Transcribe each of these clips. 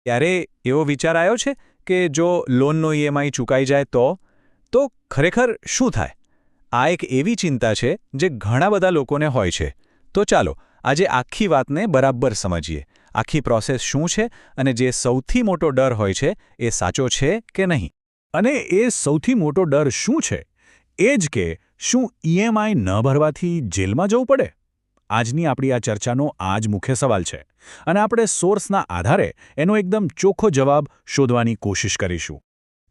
ત્યારે એવો વિચાર આવ્યો છે કે જો લોનનો ઈએમઆઈ ચૂકાઈ જાય તો ખરેખર શું થાય? આ એક એવી ચિંતા છે જે ઘણા બધા લોકોને હોય છે. તો ચાલો આજે આખી વાતને બરાબર સમજીએ. આખી પ્રોસેસ શું છે અને જે સૌથી મોટો ડર હોય છે એ સાચો છે કે નહીં. અને એ સૌથી મોટો ડર શું છે? એ જ કે શું ઈએમઆઈ ન ભરવાથી જેલમાં જવું પડે? આજની આપણી આ ચર્ચાનો આ જ મુખ્ય સવાલ છે અને આપણે સોર્સના આધારે એનો એકદમ ચોખ્ખો જવાબ શોધવાની કોશિશ કરીશું.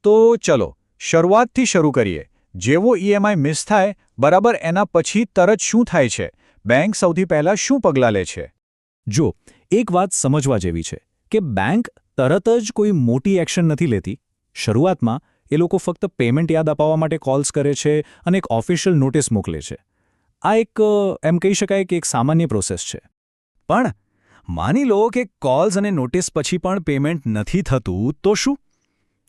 તો ચલો શરૂઆતથી શરૂ કરીએ. જેવો ઈએમઆઈ મિસ થાય બરાબર એના પછી તરત શું થાય છે? બેંક સૌથી પહેલાં શું પગલાં લે છે? જો એક વાત સમજવા જેવી છે કે બેંક તરત જ કોઈ મોટી એક્શન નથી લેતી. શરૂઆતમાં એ લોકો ફક્ત પેમેન્ટ યાદ અપાવવા માટે કોલ્સ કરે છે અને એક ઓફિશિયલ નોટિસ મોકલે છે. આ એક એમ કહી શકાય કે એક સામાન્ય પ્રોસેસ છે. પણ માની લો કે કોલ્સ અને નોટિસ પછી પણ પેમેન્ટ નથી થતું તો શું?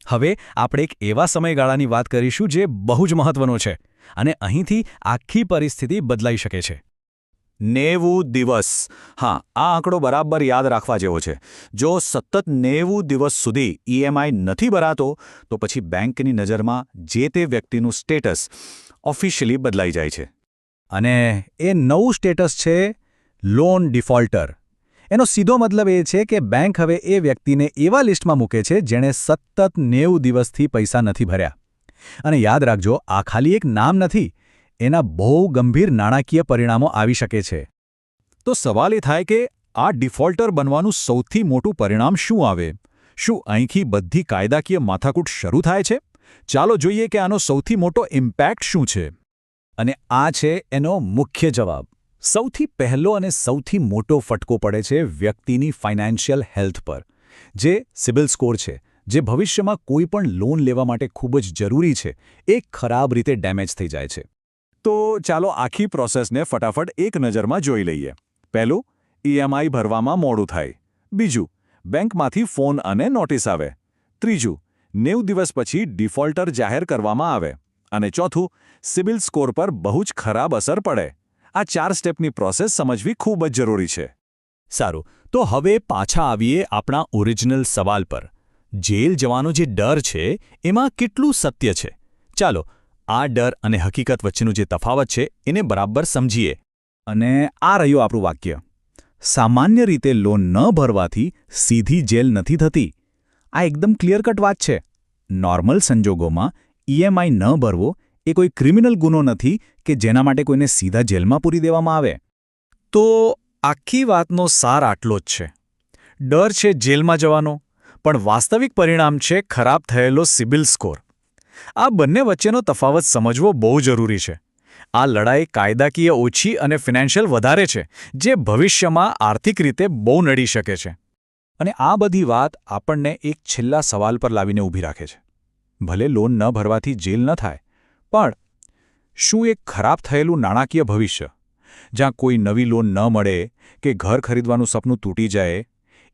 હવે આપણે એક એવા સમયગાળાની વાત કરીશું જે બહુ જ મહત્વનો છે અને અહીંથી આખી પરિસ્થિતિ બદલાઈ શકે છે. 90 દિવસ. હા, આ આંકડો બરાબર યાદ રાખવા જેવો છે. જો સતત 90 દિવસ સુધી ઈએમઆઈ નથી ભરાતો તો પછી બેંકની નજરમાં જે તે વ્યક્તિનું સ્ટેટસ ઓફિશિયલી બદલાઈ જાય છે. અને એ નવું સ્ટેટસ છે લોન ડિફોલ્ટર. એનો સીધો મતલબ એ છે કે બેંક હવે એ વ્યક્તિને એવા લિસ્ટમાં મૂકે છે જેણે સતત 90 દિવસથી પૈસા નથી ભર્યા. અને યાદ રાખજો, આ ખાલી એક નામ નથી, એના બહુ ગંભીર નાણાકીય પરિણામો આવી શકે છે. તો સવાલ એ થાય કે આ ડિફોલ્ટર બનવાનું સૌથી મોટું પરિણામ શું આવે? શું અહીંથી બધી કાયદાકીય માથાકૂટ શરૂ થાય છે? ચાલો જોઈએ કે આનો સૌથી મોટો ઇમ્પેક્ટ શું છે. અને આ છે એનો મુખ્ય જવાબ. સૌથી પહેલો અને સૌથી મોટો ફટકો પડે છે વ્યક્તિની ફાઇનાન્શિયલ હેલ્થ પર. જે સિબિલ સ્કોર છે, જે ભવિષ્યમાં કોઈ પણ લોન લેવા માટે ખૂબ જ જરૂરી છે, એ ખરાબ રીતે ડેમેજ થઈ જાય છે. તો ચાલો આખી પ્રોસેસને ફટાફટ એક નજરમાં જોઈ લઈએ. પહેલું, ઈએમઆઈ ભરવામાં મોડું થાય. બીજું, બેંકમાંથી ફોન અને નોટિસ આવે. ત્રીજું, 90 દિવસ પછી ડિફોલ્ટર જાહેર કરવામાં આવે. અને ચોથું, સિબિલ સ્કોર પર બહુ જ ખરાબ અસર પડે. આ 4 સ્ટેપની પ્રોસેસ સમજવી ખૂબ જ જરૂરી છે. સારું, તો હવે પાછા આવીએ આપણા ઓરિજિનલ સવાલ પર. જેલ જવાનો જે ડર છે એમાં કેટલું સત્ય છે? ચાલો આ ડર અને હકીકત વચ્ચેનું જે તફાવત છે એને બરાબર સમજીએ. અને આ રહ્યું આપણું વાક્ય. સામાન્ય રીતે લોન ન ભરવાથી સીધી જેલ નથી થતી. આ એકદમ ક્લિયર કટ વાત છે. નોર્મલ સંજોગોમાં ઈએમઆઈ ન ભરવો એ કોઈ ક્રિમિનલ ગુનો નથી કે જેના માટે કોઈને સીધા જેલમાં પૂરી દેવામાં આવે. તો આખી વાતનો સાર આટલો જ છે. ડર છે જેલમાં જવાનો, પણ વાસ્તવિક પરિણામ છે ખરાબ થયેલો સિબિલ સ્કોર. આ બંને વચ્ચેનો તફાવત સમજવો બહુ જરૂરી છે. આ લડાઈ કાયદાકીય ઓછી અને ફિનાન્શિયલ વધારે છે, જે ભવિષ્યમાં આર્થિક રીતે બહુ નડી શકે છે. અને આ બધી વાત આપણને એક છેલ્લા સવાલ પર લાવીને ઊભી રાખે છે. ભલે લોન ન ભરવાથી જેલ ન થાય, પણ શું એક ખરાબ થયેલું નાણાકીય ભવિષ્ય, જ્યાં કોઈ નવી લોન ન મળે કે ઘર ખરીદવાનું સપનું તૂટી જાય,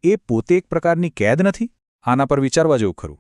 એ પોતે એક પ્રકારની કેદ નથી? આના પર વિચારવા જેવું ખરું.